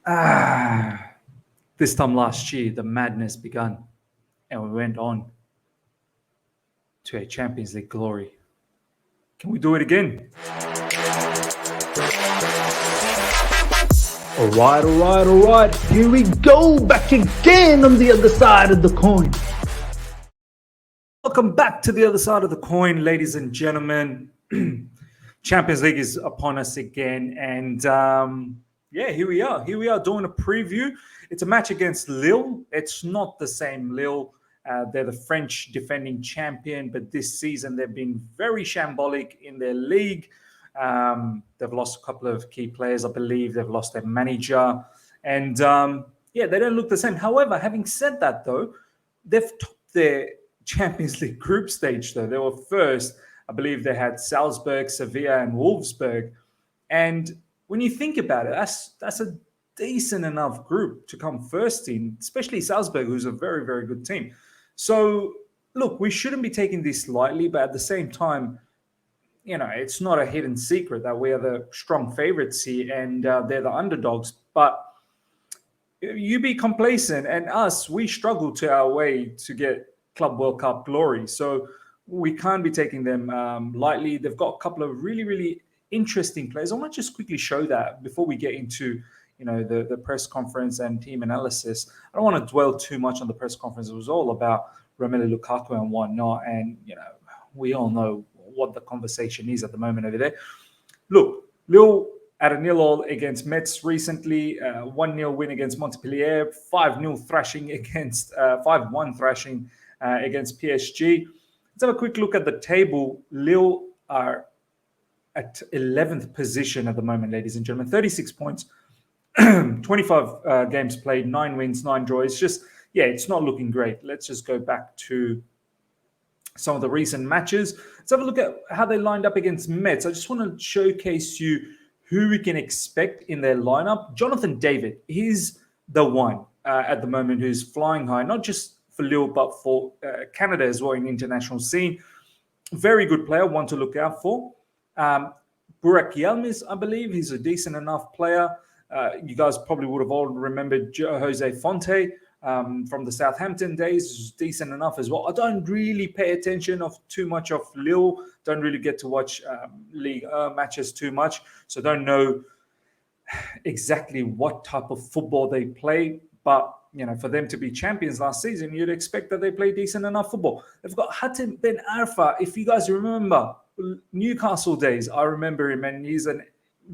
This time last year, the madness began, and we went on to a Champions League glory. Can we do it again? All right. Here we go, back again on the other side of the coin. Welcome back to the other side of the coin, ladies and gentlemen. Champions League is upon us again, and here we are. Here we are doing a preview. It's a match against Lille. It's not the same Lille. They're the French defending champion, but this season they've been very shambolic in their league. They've lost a couple of key players, I believe. They've lost their manager, and they don't look the same. However, having said that, though, they've topped their Champions League group stage, though. They were first. I believe they had Salzburg, Sevilla, and Wolfsburg. And when you think about it, that's a decent enough group to come first in, especially Salzburg, who's a very, very good team. So, look, we shouldn't be taking this lightly, but at the same time, it's not a hidden secret that we are the strong favorites here and they're the underdogs. But you be complacent, and us, we struggle to our way to get Club World Cup glory. So we can't be taking them lightly. They've got a couple of really, really interesting players. I want to just quickly show that before we get into the press conference and team analysis. I don't want to dwell too much on the press conference. It was all about Romelu Lukaku and whatnot. And, we all know what the conversation is at the moment over there. Look, Lille at a 0-0 against Metz recently, 1-0 win against Montpellier, 5-0 thrashing against 5-1 thrashing against PSG. Let's have a quick look at the table. Lille are at 11th position at the moment, ladies and gentlemen. 36 points, 25 games played, 9 wins, 9 draws. It's not looking great. Let's just go back to some of the recent matches. Let's have a look at how they lined up against Metz. I just want to showcase you who we can expect in their lineup. Jonathan David, he's the one at the moment who's flying high, not just for Lille, but for Canada as well in the international scene. Very good player, one to look out for. Burak Yilmaz, I believe, he's a decent enough player. You guys probably would have all remembered Jose Fonte from the Southampton days. He's decent enough as well. I don't really pay attention of too much of Lille. Don't really get to watch League matches too much, so don't know exactly what type of football they play. But for them to be champions last season, you'd expect that they play decent enough football. They've got Hatem Ben Arfa. If you guys remember Newcastle days, I remember him, and he's a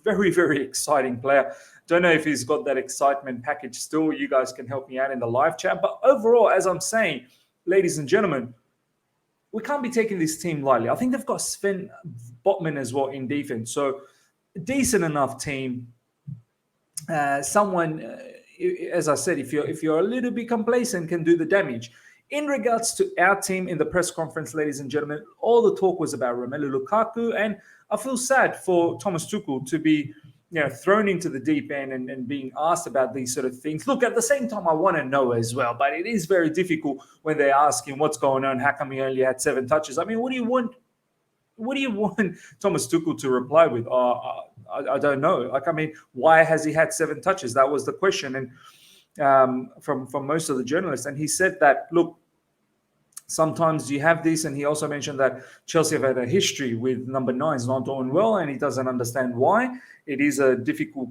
very, very exciting player. Don't know if he's got that excitement package still. You guys can help me out in the live chat. But overall, as I'm saying, ladies and gentlemen, we can't be taking this team lightly. I think they've got Sven Botman as well in defense. So decent enough team. Someone... as I said, if you're a little bit complacent, can do the damage. In regards to our team in the press conference, ladies and gentlemen, all the talk was about Romelu Lukaku, and I feel sad for Thomas Tuchel to be thrown into the deep end and being asked about these sort of things. Look, at the same time, I want to know as well, but it is very difficult when they ask him what's going on, how come he only had 7 touches. I mean, what do you want Thomas Tuchel to reply with? I don't know. Why has he had 7 touches? That was the question, and from most of the journalists. And he said that, look, sometimes you have this, and he also mentioned that Chelsea have had a history with number 9s not doing well, and he doesn't understand why. It is a difficult,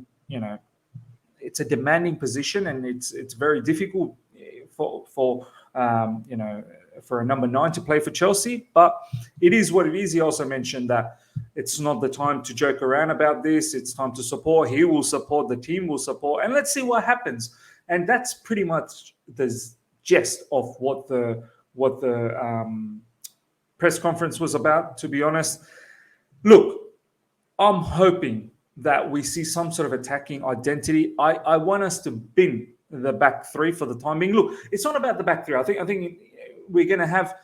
it's a demanding position, and it's very difficult for a number 9 to play for Chelsea, but it is what it is. He also mentioned that it's not the time to joke around about this. It's time to support. He will support. The team will support, and let's see what happens. And that's pretty much the gist of what the press conference was about, to be honest. Look, I'm hoping that we see some sort of attacking identity. I want us to bin the back 3 for the time being. Look, it's not about the back 3. I think we're going to have,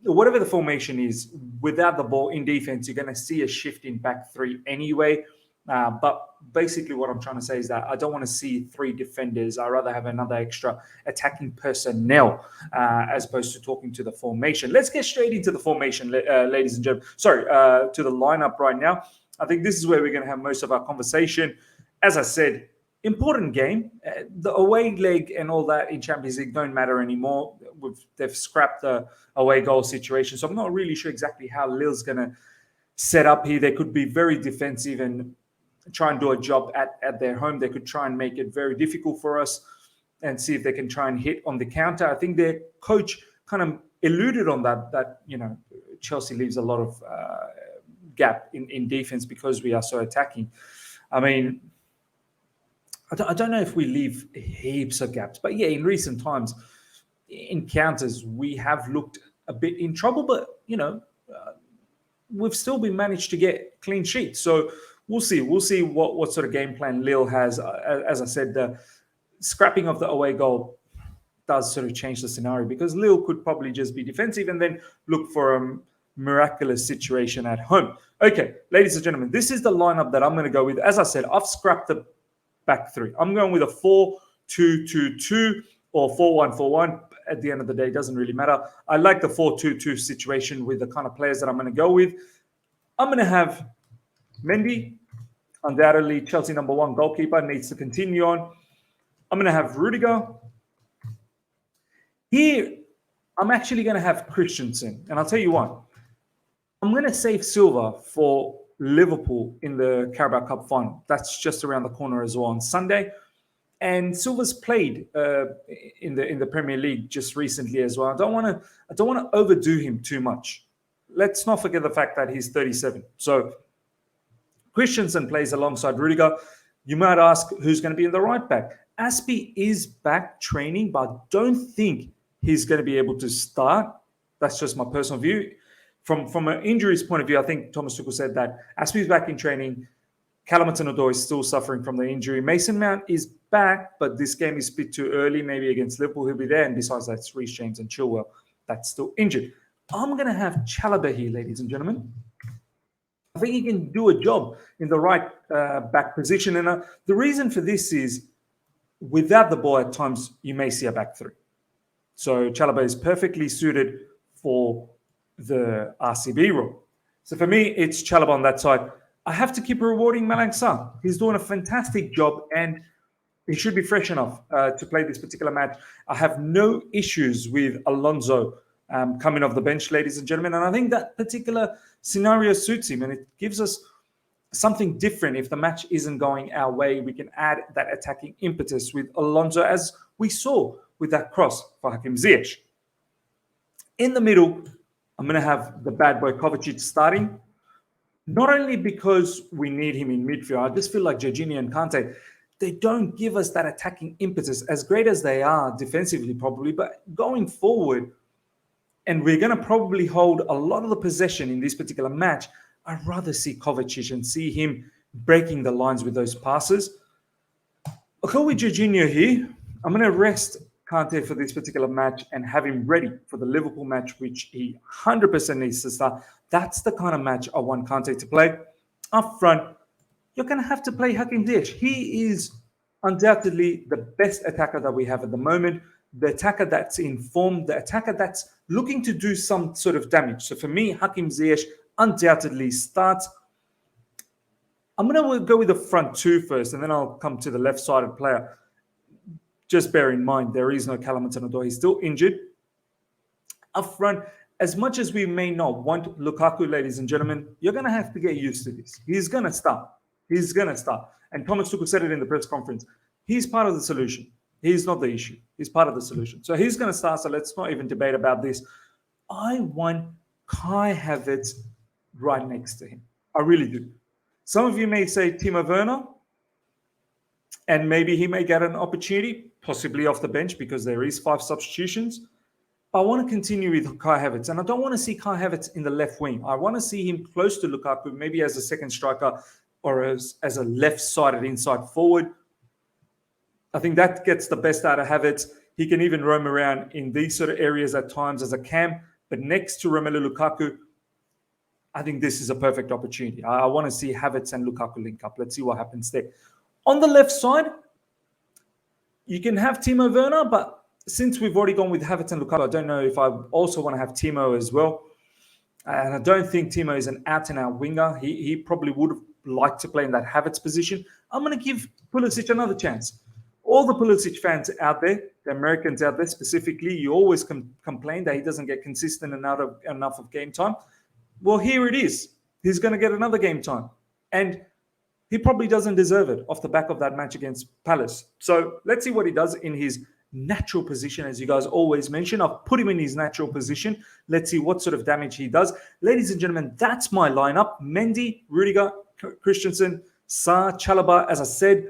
whatever the formation is, without the ball in defense, you're going to see a shift in back 3 anyway. But basically what I'm trying to say is that I don't want to see 3 defenders. I'd rather have another extra attacking personnel as opposed to talking to the formation. Let's get straight into the formation, ladies and gentlemen. Sorry, to the lineup right now. I think this is where we're going to have most of our conversation. As I said, important game. The away leg and all that in Champions League don't matter anymore. They've scrapped the away goal situation. So I'm not really sure exactly how Lille's going to set up here. They could be very defensive and try and do a job at their home. They could try and make it very difficult for us and see if they can try and hit on the counter. I think their coach kind of alluded on that Chelsea leaves a lot of gap in defense because we are so attacking. I mean, I don't know if we leave heaps of gaps, but yeah, in recent times, in counters, we have looked a bit in trouble, but, we've still been managed to get clean sheets. So we'll see. We'll see what sort of game plan Lille has. As I said, the scrapping of the away goal does sort of change the scenario because Lille could probably just be defensive and then look for a miraculous situation at home. Okay, ladies and gentlemen, this is the lineup that I'm going to go with. As I said, I've scrapped the back three. I'm going with a 4-2-2-2 or 4-1-4-1. At the end of the day, it doesn't really matter. I like the 4-2-2 situation with the kind of players that I'm going to go with. I'm going to have Mendy, undoubtedly Chelsea #1 goalkeeper, needs to continue on. I'm going to have Rudiger. Here, I'm actually going to have Christensen. And I'll tell you what, I'm going to save Silva for Liverpool in the Carabao Cup final. That's just around the corner as well on Sunday. And Silva's played in the Premier League just recently as well. I don't want to overdo him too much. Let's not forget the fact that he's 37. So Christensen plays alongside Rudiger. You might ask who's going to be in the right back. Aspie is back training, but I don't think he's going to be able to start. That's just my personal view. From an injuries point of view, I think Thomas Tuchel said that Aspie's back in training. Hudson-Odoi is still suffering from the injury. Mason Mount is back, but this game is a bit too early. Maybe against Liverpool, he'll be there. And besides that, it's Reece James and Chilwell that's still injured. I'm going to have Chalobah here, ladies and gentlemen. I think he can do a job in the right back position. And the reason for this is without the ball at times, you may see a back three. So Chalobah is perfectly suited for the RCB role. So for me, it's Chalobah on that side. I have to keep rewarding Malang Sarr. He's doing a fantastic job and he should be fresh enough to play this particular match. I have no issues with Alonso coming off the bench, ladies and gentlemen. And I think that particular scenario suits him and it gives us something different. If the match isn't going our way, we can add that attacking impetus with Alonso as we saw with that cross for Hakim Ziyech. In the middle, I'm going to have the bad boy Kovacic starting. Not only because we need him in midfield, I just feel like Jorginho and Kante, they don't give us that attacking impetus, as great as they are defensively probably, but going forward, and we're going to probably hold a lot of the possession in this particular match, I'd rather see Kovacic and see him breaking the lines with those passes. I'll go with Jorginho here. I'm going to rest Kante for this particular match and have him ready for the Liverpool match, which he 100% needs to start. That's the kind of match I want Kante to play. Up front, you're going to have to play Hakim Ziyech. He is undoubtedly the best attacker that we have at the moment, the attacker that's informed, the attacker that's looking to do some sort of damage. So for me, Hakim Ziyech undoubtedly starts. I'm going to go with the front two first, and then I'll come to the left-sided player. Just bear in mind, there is no Hudson-Odoi. He's still injured. Up front, as much as we may not want Lukaku, ladies and gentlemen, you're going to have to get used to this. He's going to start. He's going to start. And Thomas Tuchel said it in the press conference. He's part of the solution. He's not the issue. He's part of the solution. So he's going to start. So let's not even debate about this. I want Kai Havertz right next to him. I really do. Some of you may say Timo Werner, and maybe he may get an opportunity, possibly off the bench because there is 5 substitutions. I want to continue with Kai Havertz, and I don't want to see Kai Havertz in the left wing. I want to see him close to Lukaku, maybe as a second striker or as a left-sided inside forward. I think that gets the best out of Havertz. He can even roam around in these sort of areas at times as a cam, but next to Romelu Lukaku, I think this is a perfect opportunity. I want to see Havertz and Lukaku link up. Let's see what happens there. On the left side, you can have Timo Werner, but since we've already gone with Havertz and Lukaku, I don't know if I also want to have Timo as well. And I don't think Timo is an out-and-out winger. He probably would have like to play in that Havertz position. I'm going to give Pulisic another chance. All the Pulisic fans out there, the Americans out there specifically, you always complain that he doesn't get consistent enough of game time. Well, here it is. He's going to get another game time. And he probably doesn't deserve it off the back of that match against Palace. So let's see what he does in his natural position, as you guys always mention. I've put him in his natural position. Let's see what sort of damage he does. Ladies and gentlemen, that's my lineup. Mendy, Rudiger, Christensen, Sarr, Chalobah. As I said,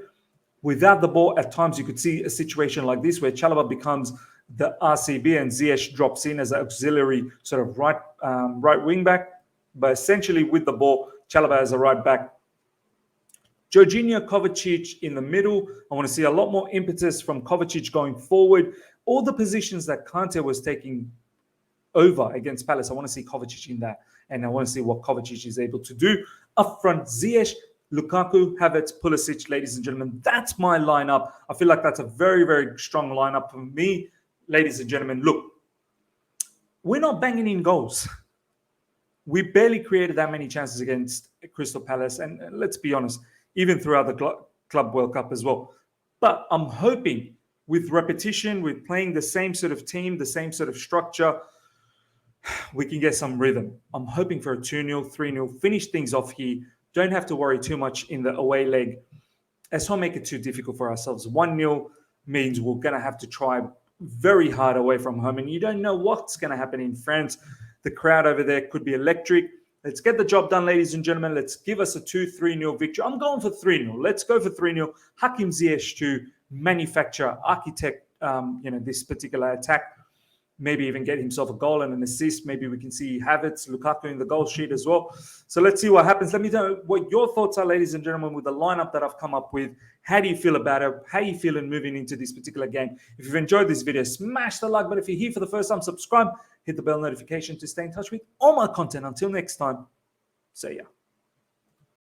without the ball, at times you could see a situation like this where Chalobah becomes the RCB and ZIYECH drops in as an auxiliary sort of right wing back. But essentially with the ball, Chalobah as a right back. Jorginho, Kovacic in the middle. I want to see a lot more impetus from Kovacic going forward. All the positions that Kante was taking over against Palace, I want to see Kovacic in that. And I want to see what Kovacic is able to do. Up front, ZIYECH, Lukaku, Havertz, Pulisic, ladies and gentlemen. That's my lineup. I feel like that's a very, very strong lineup for me. Ladies and gentlemen, look, we're not banging in goals. We barely created that many chances against Crystal Palace. And let's be honest, even throughout the Club World Cup as well. But I'm hoping with repetition, with playing the same sort of team, the same sort of structure, we can get some rhythm. I'm hoping for a 2-0, 3-0, finish things off here. Don't have to worry too much in the away leg. Let's not make it too difficult for ourselves. 1-0 means we're going to have to try very hard away from home. And you don't know what's going to happen in France. The crowd over there could be electric. Let's get the job done, ladies and gentlemen. Let's give us a 2-3-0 victory. I'm going for 3-0. Let's go for 3-0. Hakim Ziyech to manufacture, architect, this particular attack. Maybe even get himself a goal and an assist. Maybe we can see Havertz, Lukaku in the goal sheet as well. So let's see what happens. Let me know what your thoughts are, ladies and gentlemen, with the lineup that I've come up with. How do you feel about it? How are you feeling moving into this particular game? If you've enjoyed this video, smash the like button. If you're here for the first time, subscribe. Hit the bell notification to stay in touch with all my content. Until next time, see ya.